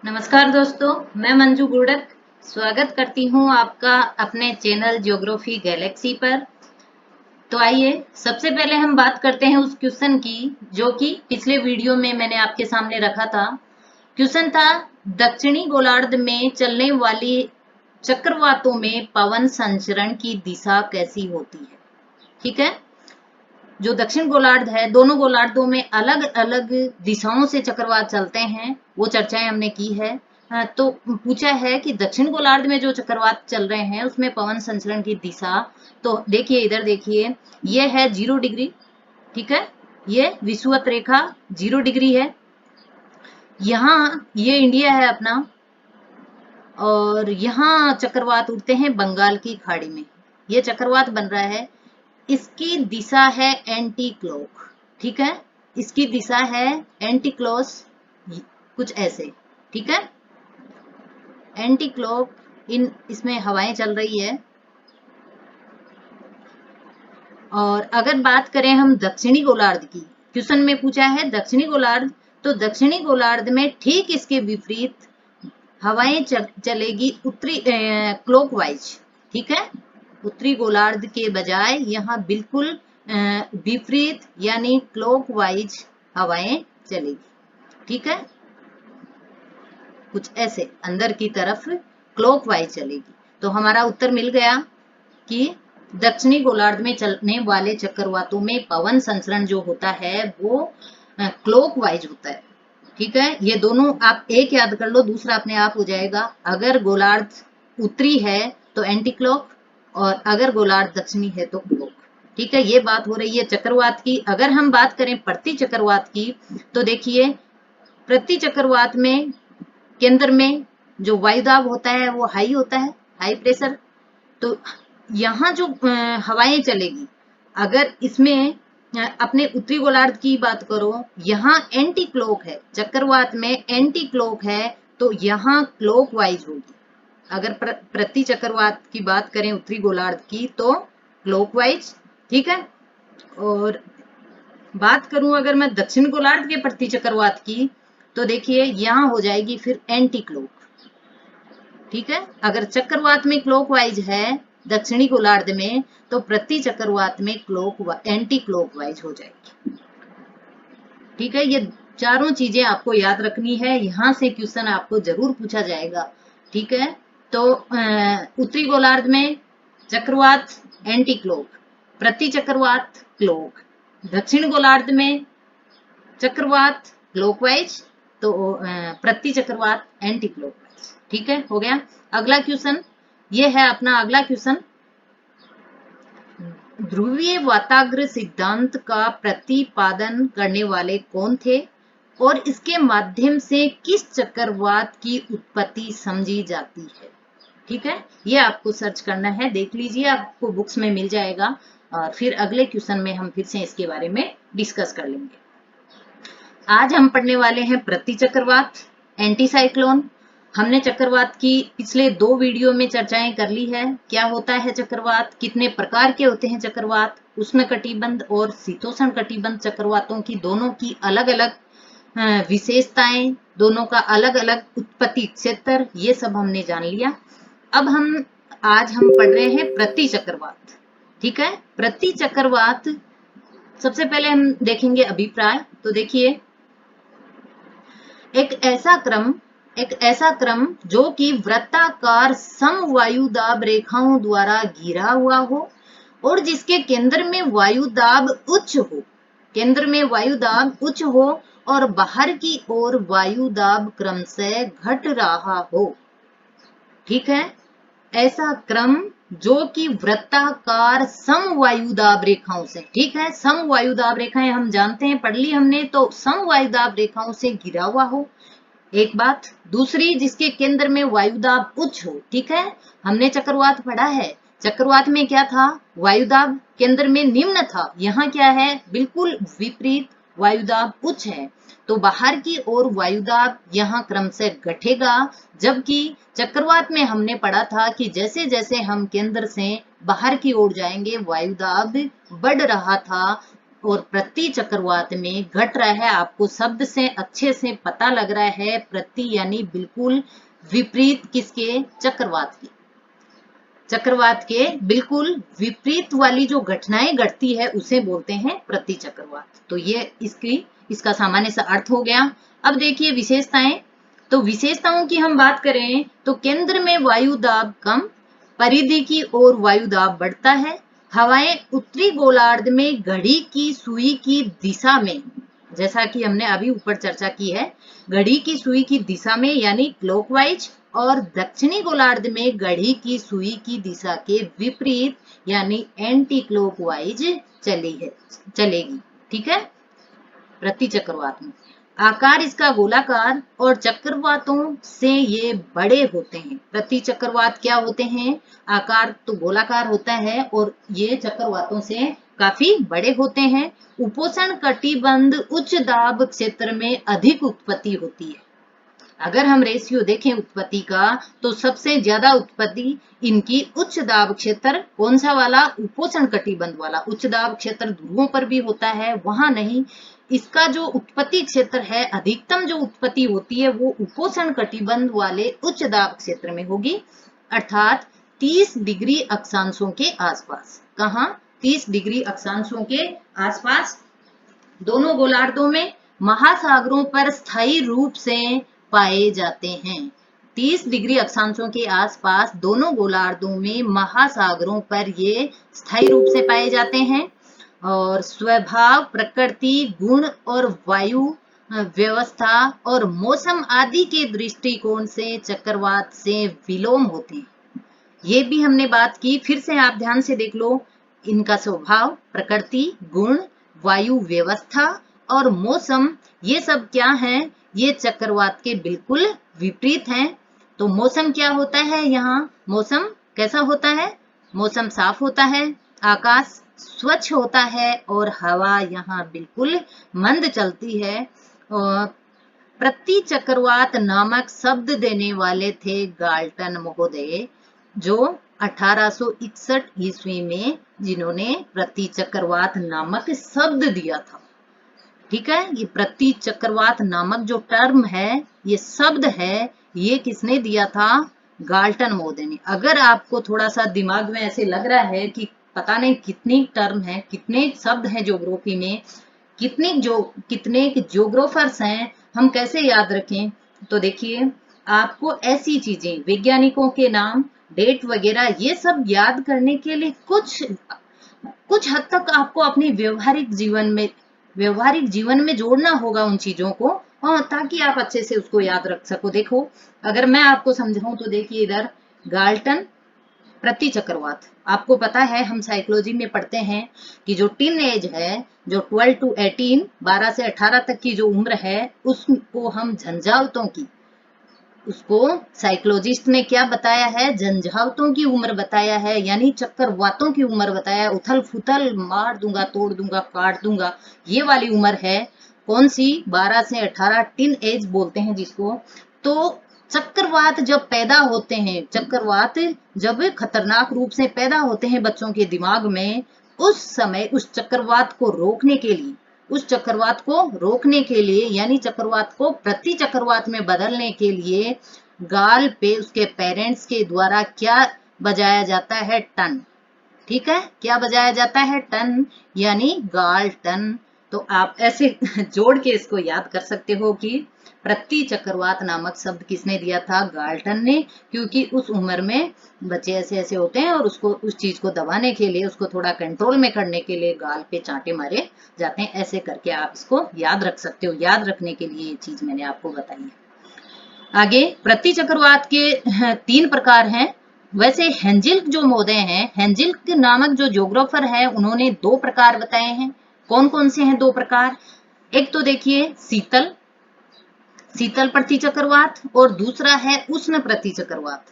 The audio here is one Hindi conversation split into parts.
नमस्कार दोस्तों, मैं मंजू गुड़क स्वागत करती हूँ आपका अपने चैनल ज्योग्राफी गैलेक्सी पर। तो आइए सबसे पहले हम बात करते हैं उस क्वेश्चन की जो कि पिछले वीडियो में मैंने आपके सामने रखा था। क्वेश्चन था दक्षिणी गोलार्ध में चलने वाली चक्रवातों में पवन संचरण की दिशा कैसी होती है। ठीक है, जो दक्षिण गोलार्ध है, दोनों गोलार्धों में अलग अलग दिशाओं से चक्रवात चलते हैं, वो चर्चाएं हमने की है। तो पूछा है कि दक्षिण गोलार्ध में जो चक्रवात चल रहे हैं उसमें पवन संचरण की दिशा, तो देखिए इधर देखिए, ये है 0 डिग्री। ठीक है, ये विषुवत रेखा 0 डिग्री है। यहाँ ये इंडिया है अपना, और यहाँ चक्रवात उठते हैं बंगाल की खाड़ी में। ये चक्रवात बन रहा है, इसकी दिशा है एंटी क्लॉक। ठीक है, इसकी दिशा है एंटी क्लॉक, कुछ ऐसे। ठीक है, एंटी क्लॉक इसमें हवाएं चल रही है। और अगर बात करें हम दक्षिणी गोलार्ध की, क्वेश्चन में पूछा है दक्षिणी गोलार्ध, तो दक्षिणी गोलार्ध में ठीक इसके विपरीत हवाएं चलेगी उत्तरी क्लॉकवाइज। ठीक है, उत्तरी गोलार्ध के बजाय यहाँ बिल्कुल विपरीत यानी क्लॉकवाइज हवाएं चलेगी। ठीक है, कुछ ऐसे अंदर की तरफ क्लॉकवाइज चलेगी। तो हमारा उत्तर मिल गया कि दक्षिणी गोलार्ध में चलने वाले चक्रवातों में पवन संचरण जो होता है वो क्लॉकवाइज होता है। ठीक है, ये दोनों आप एक याद कर लो, दूसरा अपने आप हो जाएगा। अगर गोलार्ध उत्तरी है तो एंटी क्लॉक, और अगर गोलार्ध दक्षिणी है तो क्लॉक। ठीक है, ये बात हो रही है चक्रवात की। अगर हम बात करें प्रति चक्रवात की, तो देखिए प्रति चक्रवात में केंद्र में जो वायुदाब होता है वो हाई होता है, हाई प्रेशर। तो यहाँ जो हवाएं चलेगी, अगर इसमें अपने उत्तरी गोलार्ध की बात करो, यहाँ एंटी क्लॉक है, चक्रवात में एंटी क्लॉक है, तो यहाँ क्लॉक वाइज होगी। अगर प्रति चक्रवात की बात करें उत्तरी गोलार्ध की तो क्लॉक वाइज। ठीक है, और बात करूं अगर मैं दक्षिण गोलार्ध के प्रति चक्रवात की, तो देखिए यहाँ हो जाएगी फिर एंटी क्लॉक। ठीक है, अगर चक्रवात में क्लॉकवाइज है दक्षिणी गोलार्ध में, तो प्रति चक्रवात में एंटी क्लॉकवाइज हो जाएगी। ठीक है, ये चारों चीजें आपको याद रखनी है, यहां से क्वेश्चन आपको जरूर पूछा जाएगा। ठीक है, तो उत्तरी गोलार्ध में चक्रवात एंटी क्लॉक, प्रति चक्रवात क्लॉक, दक्षिण गोलार्ध में चक्रवात क्लॉकवाइज, तो प्रति चक्रवात एंटी क्लॉकवाइज। ठीक है, हो गया। अगला क्वेश्चन ये है अपना अगला क्वेश्चन, ध्रुवीय वाताग्र सिद्धांत का प्रतिपादन करने वाले कौन थे और इसके माध्यम से किस चक्रवात की उत्पत्ति समझी जाती है। ठीक है, ये आपको सर्च करना है, देख लीजिए, आपको बुक्स में मिल जाएगा। और फिर अगले क्वेश्चन में हम फिर से इसके बारे में डिस्कस कर लेंगे। आज हम पढ़ने वाले हैं प्रति चक्रवात, एंटी साइक्लोन। हमने चक्रवात की पिछले 2 वीडियो में चर्चाएं कर ली है, क्या होता है चक्रवात, कितने प्रकार के होते हैं चक्रवात, उष्ण कटिबंध और शीतोष्ण कटिबंध चक्रवातों की दोनों की अलग अलग विशेषताएं, दोनों का अलग अलग उत्पत्ति क्षेत्र, ये सब हमने जान लिया। अब आज हम पढ़ रहे हैं प्रति चक्रवात। ठीक है, प्रति चक्रवात सबसे पहले हम देखेंगे अभिप्राय। तो देखिए एक ऐसा क्रम जो कि वृत्ताकार समवायुदाब रेखाओं द्वारा घिरा हुआ हो और जिसके केंद्र में वायुदाब उच्च हो, केंद्र में वायुदाब उच्च हो और बाहर की ओर वायुदाब क्रमशः घट रहा हो। ठीक है, ऐसा क्रम जो कि वृत्ताकार समवायुदाब रेखाओं से, ठीक है, समवायुदाब रेखाएं हम जानते हैं, पढ़ ली हमने, तो समवायुदाब रेखाओं से घिरा हुआ हो, एक बात। दूसरी, जिसके केंद्र में वायुदाब उच्च हो। ठीक है, हमने चक्रवात पढ़ा है, चक्रवात में क्या था, वायुदाब केंद्र में निम्न था, यहाँ क्या है, बिल्कुल विपरीत, वायुदाब उच्च है, तो बाहर की ओर वायुदाब यहाँ क्रमशः घटेगा। जबकि चक्रवात में हमने पढ़ा था कि जैसे जैसे हम केंद्र से बाहर की ओर जाएंगे वायुदाब बढ़ रहा था, और प्रति चक्रवात में घट रहा है। आपको शब्द से अच्छे से पता लग रहा है, प्रति यानी बिल्कुल विपरीत किसके? चक्रवात के। चक्रवात के बिल्कुल विपरीत वाली जो घटनाएं घटती है उसे बोलते हैं प्रति चक्रवात। तो ये इसका सामान्य सा अर्थ हो गया। अब देखिए विशेषताएं। तो विशेषताओं की हम बात करें तो केंद्र में वायु दाब कम, परिधि की ओर वायु दाब बढ़ता है, हवाएं उत्तरी गोलार्ध में घड़ी की सुई की दिशा में, जैसा कि हमने अभी ऊपर चर्चा की है, घड़ी की सुई की दिशा में यानी क्लॉकवाइज, और दक्षिणी गोलार्ध में घड़ी की सुई की दिशा के विपरीत यानी एंटी क्लॉकवाइज चलेगी। ठीक है। प्रति चक्रवात में आकार इसका गोलाकार और चक्रवातों से ये बड़े होते हैं। प्रति चक्रवात क्या होते हैं? आकार तो गोलाकार होता है और ये चक्रवातों से काफी बड़े होते हैं। उपोष्ण कटिबंध उच्च दाब क्षेत्र में अधिक उत्पत्ति होती है। अगर हम रेशियो देखें उत्पत्ति का तो सबसे ज्यादा उत्पत्ति इनकी उच्च दाब क्षेत्र, कौन सा वाला? उपोष्ण कटिबंध वाला। उच्च दाब क्षेत्र ध्रुवों पर भी होता है, वहां नहीं। इसका जो उत्पत्ति क्षेत्र है, अधिकतम जो उत्पत्ति होती है वो उपोष्ण कटिबंध वाले उच्च दाब क्षेत्र में होगी, अर्थात 30 डिग्री अक्षांशों के आसपास। कहाँ? 30 डिग्री अक्षांशों के आसपास। दोनों गोलार्धों में महासागरों पर स्थायी रूप से पाए जाते हैं। 30 डिग्री अक्षांशों के आसपास दोनों गोलार्धों में महासागरों पर ये स्थायी रूप से पाए जाते हैं। और स्वभाव, प्रकृति, गुण और वायु व्यवस्था और मौसम आदि के दृष्टिकोण से चक्रवात से विलोम होते हैं। ये भी हमने बात की, फिर से आप ध्यान से देख लो। इनका स्वभाव, प्रकृति, गुण, वायु व्यवस्था और मौसम, ये सब क्या है? ये चक्रवात के बिल्कुल विपरीत हैं। तो मौसम क्या होता है? यहाँ मौसम कैसा होता है? मौसम साफ होता है, आकाश स्वच्छ होता है और हवा यहाँ बिल्कुल मंद चलती है। और प्रति चक्रवात नामक शब्द देने वाले थे गाल्टन महोदय, जो 1861 ईस्वी में जिन्होंने प्रति चक्रवात नामक शब्द दिया था। ठीक है। ये प्रति चक्रवात नामक जो टर्म है, ये शब्द है, ये किसने दिया था? गाल्टन महोदय ने। अगर आपको थोड़ा सा दिमाग में ऐसे लग रहा है कि पता नहीं कितनी टर्म है, कितने शब्द हैं ज्योग्राफी में, कितने ज्योग्राफर्स हैं, हम कैसे याद रखें? तो देखिए, आपको ऐसी चीजें, वैज्ञानिकों के नाम, डेट वगैरह, ये सब याद करने के लिए कुछ हद तक आपको अपनी व्यवहारिक जीवन में जोड़ना होगा उन चीजों को, ताकि आप अच्छे से उसको याद रख सको। देखो, अगर मैं आपको समझाऊं तो देखिए, इधर गाल्टन प्रति चक्रवात, आपको पता है हम साइकोलॉजी में पढ़ते हैं कि जो टीन एज है, जो 12 to 18, 12 से 18 तक की जो उम्र है, उसको हम झंझावतों की, उसको साइकोलॉजिस्ट ने क्या बताया है? झंझावतों की उम्र बताया है, यानी चक्रवातों की उम्र बताया। उथल फुथल, मार दूंगा, तोड़ दूंगा, काट दूंगा, ये वाली उम्र है। कौन सी? 12 से 18, टीन एज बोलते हैं जिसको। तो चक्रवात जब पैदा होते हैं, चक्रवात जब खतरनाक रूप से पैदा होते हैं बच्चों के दिमाग में, उस समय उस चक्रवात को रोकने के लिए यानी चक्रवात को प्रति चक्रवात में बदलने के लिए गाल पे उसके पेरेंट्स के द्वारा क्या बजाया जाता है? टन। ठीक है। क्या बजाया जाता है? टन, यानी गाल टन। तो आप ऐसे जोड़ के इसको याद कर सकते हो कि प्रति चक्रवात नामक शब्द किसने दिया था? गाल्टन ने। क्योंकि उस उम्र में बच्चे ऐसे ऐसे होते हैं और उसको, उस चीज को दबाने के लिए, उसको थोड़ा कंट्रोल में करने के लिए गाल पे चांटे मारे जाते हैं। ऐसे करके आप इसको याद रख सकते हो। याद रखने के लिए ये चीज मैंने आपको बताई है। आगे, प्रति चक्रवात के 3 प्रकार हैं। वैसे हेंजिल्क जो महोदय हैं, हेंजिल्क नामक जो ज्योग्राफर है, उन्होंने 2 प्रकार बताए हैं। कौन कौन से हैं 2 प्रकार? एक तो देखिए शीतल प्रति चक्रवात, और दूसरा है उष्ण प्रति चक्रवात।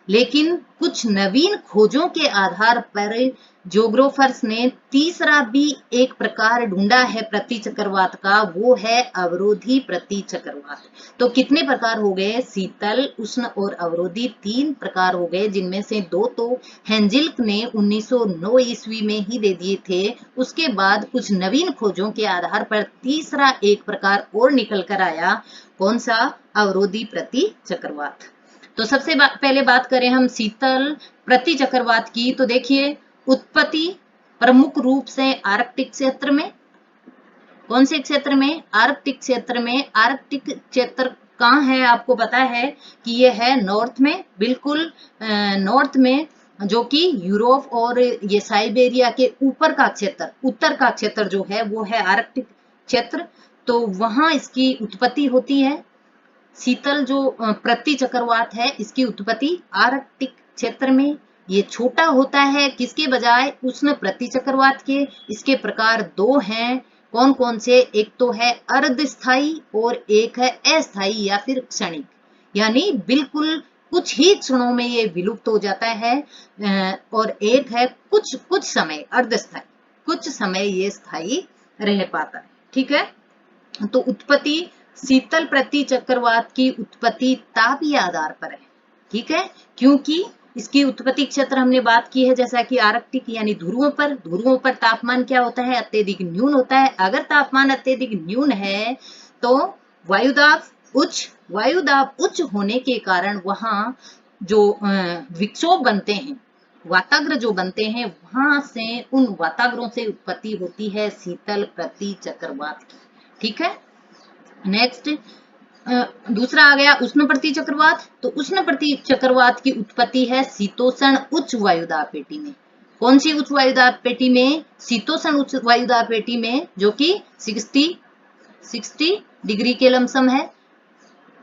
लेकिन कुछ नवीन खोजों के आधार पर ज्योग्राफर्स ने तीसरा भी एक प्रकार ढूंढा है प्रतिचक्रवात का, वो है अवरोधी प्रतिचक्रवात। तो कितने प्रकार हो गए? शीतल, उष्ण और अवरोधी, 3 प्रकार हो गए, जिनमें से 2 तो हेंजिल्क ने 1909 ईस्वी में ही दे दिए थे। उसके बाद कुछ नवीन खोजों के आधार पर तीसरा एक प्रकार और निकल कर आया। कौन सा? अवरोधी प्रतिचक्रवात। तो सबसे पहले बात करें हम शीतल प्रतिचक्रवात की, तो देखिए उत्पत्ति प्रमुख रूप से आर्कटिक क्षेत्र में। कौन से क्षेत्र में? आर्कटिक क्षेत्र में। आर्कटिक क्षेत्र कहाँ है? आपको पता है कि ये है नॉर्थ में, बिल्कुल नॉर्थ में, जो कि यूरोप और ये साइबेरिया के ऊपर का क्षेत्र, उत्तर का क्षेत्र जो है वो है आर्कटिक क्षेत्र। तो वहां इसकी उत्पत्ति होती है। शीतल जो प्रतिचक्रवात है, इसकी उत्पत्ति आर्कटिक क्षेत्र में। ये छोटा होता है किसके बजाय? उष्ण प्रतिचक्रवात के। इसके प्रकार 2 हैं। कौन कौन से? एक तो है अर्धस्थायी और एक है अस्थायी या फिर क्षणिक, यानी बिल्कुल कुछ ही क्षणों में ये विलुप्त हो जाता है। और एक है कुछ कुछ समय अर्धस्थायी, कुछ समय ये स्थायी रह पाता है। ठीक है। तो उत्पत्ति शीतल प्रतिचक्रवात की उत्पत्ति तापीय आधार पर है। ठीक है, क्योंकि इसकी उत्पत्ति क्षेत्र हमने बात की है जैसा कि आर्कटिक यानी ध्रुवों पर। ध्रुवों पर तापमान क्या होता है? अत्यधिक न्यून होता है। अगर तापमान अत्यधिक न्यून है तो वायुदाब उच्च होने के कारण वहां जो विक्षोभ बनते हैं, वाताग्र जो बनते हैं, वहां से उन वाताग्रों से उत्पत्ति होती है शीतल प्रतिचक्रवात की। ठीक है। नेक्स्ट दूसरा आ गया उष्ण प्रतिचक्रवात। तो उष्ण प्रतिचक्रवात की उत्पत्ति है शीतोष्ण उच्च वायुदाब पेटी में। कौन सी उच्च वायुदाब पेटी में? शीतोष्ण उच्च वायुदाब पेटी में, जो कि 60 डिग्री के लमसम है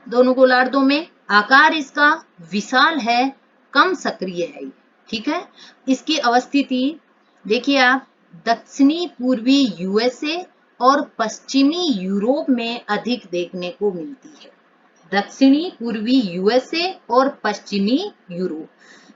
दोनों गोलार्धों में। आकार इसका विशाल है, कम सक्रिय है। ठीक है। इसकी अवस्थिति देखिए आप, दक्षिणी पूर्वी यूएसए और पश्चिमी यूरोप में अधिक देखने को मिलती है। दक्षिणी पूर्वी यूएसए और पश्चिमी यूरोप।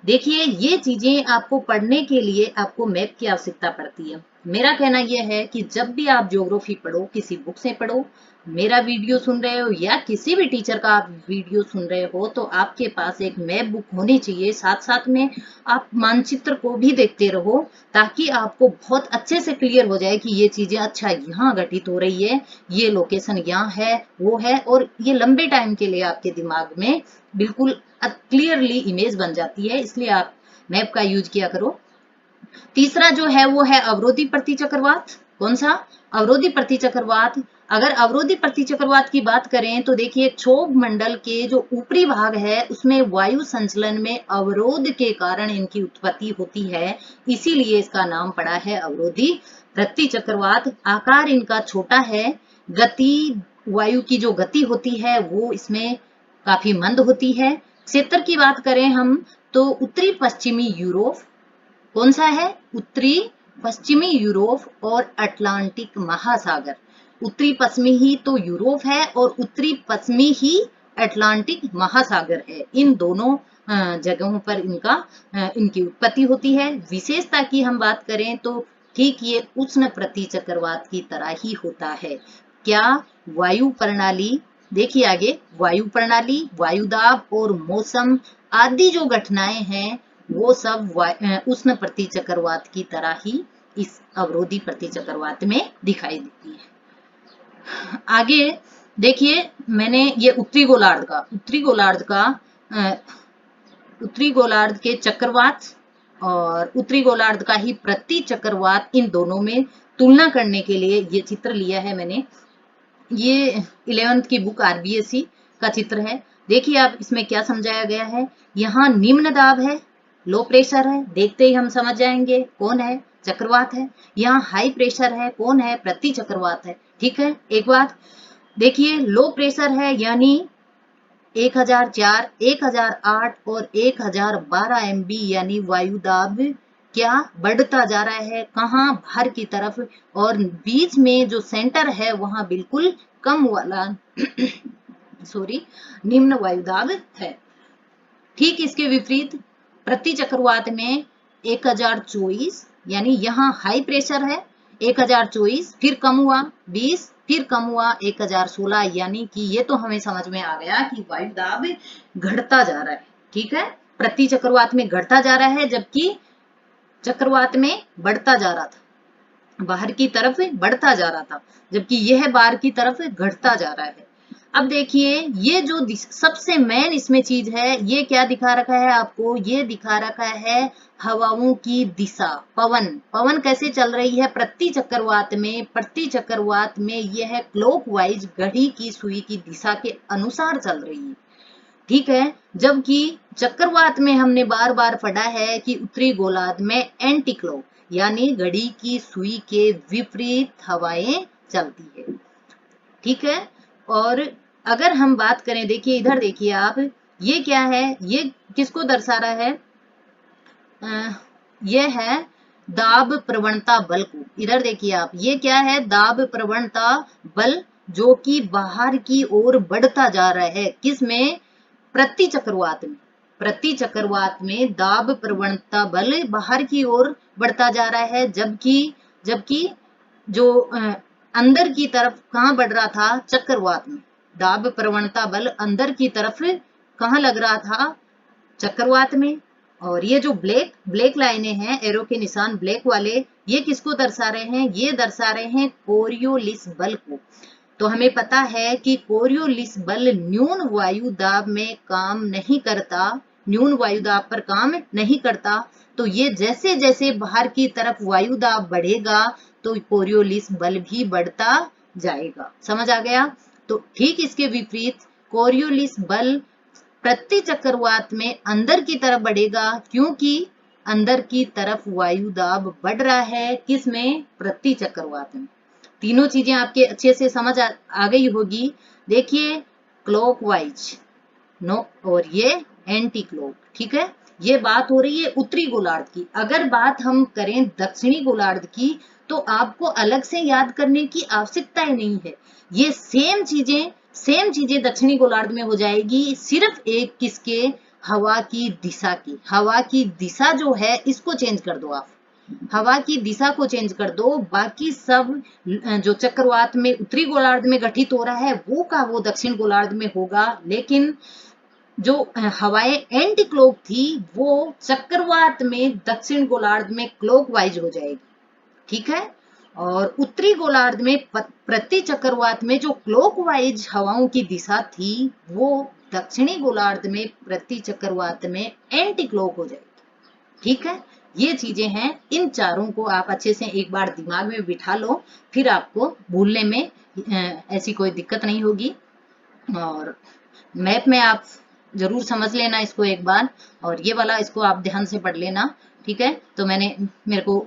देखिए ये चीजें आपको पढ़ने के लिए आपको मैप की आवश्यकता पड़ती है। मेरा कहना यह है कि जब भी आप ज्योग्राफी पढ़ो, किसी बुक से पढ़ो, मेरा वीडियो सुन रहे हो या किसी भी टीचर का आप वीडियो सुन रहे हो, तो आपके पास एक मैप बुक होनी चाहिए। साथ साथ में आप मानचित्र को भी देखते रहो, ताकि आपको बहुत अच्छे से क्लियर हो जाए कि ये चीजें अच्छा यहाँ घटित हो रही है, ये लोकेशन यहाँ है, वो है, और ये लंबे टाइम के लिए आपके दिमाग में बिल्कुल क्लियरली इमेज बन जाती है। इसलिए आप मैप का यूज किया करो। तीसरा जो है वो है अवरोधी प्रतिचक्रवात। कौन सा? अवरोधी प्रतिचक्रवात। अगर अवरोधी प्रतिचक्रवात की बात करें तो देखिए क्षोभ मंडल के जो ऊपरी भाग है उसमें वायु संचलन में अवरोध के कारण इनकी उत्पत्ति होती है, इसीलिए इसका नाम पड़ा है अवरोधी प्रतिचक्रवात। आकार इनका छोटा है, गति, वायु की जो गति होती है वो इसमें काफी मंद होती है। क्षेत्र की बात करें हम तो उत्तरी पश्चिमी यूरोप। कौन सा है? उत्तरी पश्चिमी यूरोप और अटलांटिक महासागर। उत्तरी पश्चिमी ही तो यूरोप है और उत्तरी पश्चिमी ही अटलांटिक महासागर है। इन दोनों जगहों पर इनकी उत्पत्ति होती है। विशेषता की हम बात करें तो ठीक ये उष्ण प्रतिचक्रवात की तरह ही होता है। क्या? वायु प्रणाली। देखिए आगे, वायु प्रणाली, वायुदाब और मौसम आदि जो घटनाएं हैं वो सब उष्ण प्रतिचक्रवात की तरह ही इस अवरोधी प्रतिचक्रवात में दिखाई देती है। आगे देखिए, मैंने ये उत्तरी गोलार्ध के चक्रवात और उत्तरी गोलार्ध का ही प्रतिचक्रवात, इन दोनों में तुलना करने के लिए ये चित्र लिया है मैंने। ये 11th की बुक आरबीएसई का चित्र है। देखिए आप, इसमें क्या समझाया गया है। यहाँ निम्न दाब है, लो प्रेशर है, देखते ही हम समझ जाएंगे कौन है, चक्रवात है। यहाँ हाई प्रेशर है, कौन है, प्रतिचक्रवात है। ठीक है। एक बात देखिए, लो प्रेशर है यानी 1004, 1008 और 1012 MB, यानी वायुदाब क्या बढ़ता जा रहा है, कहाँ, बाहर की तरफ, और बीच में जो सेंटर है वहां बिल्कुल कम वाला सॉरी निम्न वायुदाब है। ठीक इसके विपरीत प्रति चक्रवात में 1024, यानी यहाँ हाई प्रेशर है 1024, फिर कम हुआ 20, फिर कम हुआ 1016, यानी कि ये तो हमें समझ में आ गया कि वायु दाब घटता जा रहा है। ठीक है, प्रति चक्रवात में घटता जा रहा है, जबकि चक्रवात में बढ़ता जा रहा था, बाहर की तरफ बढ़ता जा रहा था, जबकि यह बाहर की तरफ घटता जा रहा है। अब देखिए ये जो सबसे मेन इसमें चीज है, ये क्या दिखा रखा है आपको, ये दिखा रखा है हवाओं की दिशा, पवन, पवन कैसे चल रही है प्रति चक्रवात में, प्रति चक्रवात में यह क्लॉकवाइज घड़ी की सुई की दिशा के अनुसार चल रही है। ठीक है, जबकि चक्रवात में हमने बार बार पढ़ा है कि उत्तरी गोलार्ध में एंटी क्लॉक, यानी घड़ी की सुई के विपरीत हवाएं चलती है। ठीक है, और अगर हम बात करें, देखिए इधर देखिए आप, ये क्या है, ये किसको दर्शा रहा है, ये है दाब प्रवणता बल को। इधर देखिए आप, ये क्या है, दाब प्रवणता बल, जो कि बाहर की ओर बढ़ता जा रहा है, किसमें, प्रति चक्रवात में, प्रति चक्रवात में दाब प्रवणता बल बाहर की ओर बढ़ता जा रहा है, जबकि जो अंदर की तरफ कहां बढ़ रहा था, चक्रवात में दाब प्रवणता बल अंदर की तरफ कहां लग रहा था, चक्रवात में। और ये जो ब्लैक लाइनें हैं, एरो के निशान ब्लैक वाले, ये किसको दर्शा रहे हैं, ये दर्शा रहे हैं कोरियोलिस बल को। तो हमें पता है कि कोरियोलिस बल न्यून वायु दाब में काम नहीं करता, न्यून वायु दाब पर काम नहीं करता। तो ये जैसे जैसे बाहर की तरफ वायु दाब बढ़ेगा तो कोरियोलिस बल भी बढ़ता जाएगा। समझ आ गया। तो ठीक इसके विपरीत कोरियोलिस बल प्रति चक्रवात में अंदर की तरफ बढ़ेगा, क्योंकि अंदर की तरफ वायु दाब बढ़ रहा है, किसमें, प्रति चक्रवात में। तीनों चीजें आपके अच्छे से समझ आ गई होगी। देखिए क्लॉकवाइज नो, और ये एंटी क्लॉक। ठीक है, ये बात हो रही है उत्तरी गोलार्ध की। अगर बात हम करें दक्षिणी गोलार्ध की, तो आपको अलग से याद करने की आवश्यकता ही नहीं है, ये सेम चीजें दक्षिणी गोलार्ध में हो जाएगी, सिर्फ एक किसके, हवा की दिशा की, हवा की दिशा जो है इसको चेंज कर दो आप, हवा की दिशा को चेंज कर दो, बाकी सब जो चक्रवात में उत्तरी गोलार्ध में घटित हो रहा है वो का वो दक्षिण गोलार्ध में होगा, लेकिन जो हवाएं एंटी क्लॉक थी वो चक्रवात में दक्षिण गोलार्ध में क्लॉकवाइज हो जाएगी। ठीक है, और उत्तरी गोलार्ध में प्रति चक्रवात में जो क्लॉकवाइज हवाओं की दिशा थी वो दक्षिणी गोलार्ध में प्रति चक्रवात में एंटी क्लॉक हो जाएगी। ठीक है, ये चीजें हैं, इन चारों को आप अच्छे से एक बार दिमाग में बिठा लो, फिर आपको भूलने में ऐसी कोई दिक्कत नहीं होगी। और मैप में आप जरूर समझ लेना इसको एक बार, और ये वाला इसको आप ध्यान से पढ़ लेना। ठीक है, तो मेरे को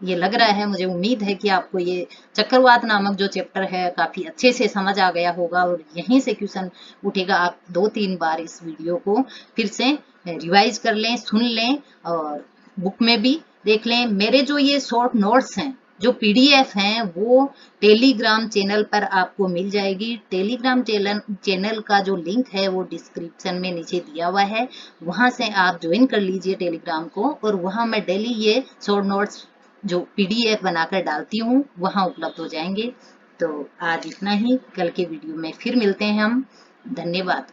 ये लग रहा है, मुझे उम्मीद है कि आपको ये चक्रवात नामक जो चैप्टर है काफी अच्छे से समझ आ गया होगा, और यहीं से क्वेश्चन उठेगा। आप 2-3 बार इस वीडियो को फिर से रिवाइज कर लें, सुन लें, और बुक में भी देख लें। मेरे जो ये शॉर्ट नोट्स हैं, जो पीडीएफ हैं, वो टेलीग्राम चैनल पर आपको मिल जाएगी। टेलीग्राम चैनल का जो लिंक है वो डिस्क्रिप्शन में नीचे दिया हुआ है, वहां से आप ज्वाइन कर लीजिए टेलीग्राम को, और वहां मैं डेली ये शॉर्ट नोट्स जो पीडीएफ बनाकर डालती हूँ वहां उपलब्ध हो जाएंगे। तो आज इतना ही, कल के वीडियो में फिर मिलते हैं हम। धन्यवाद।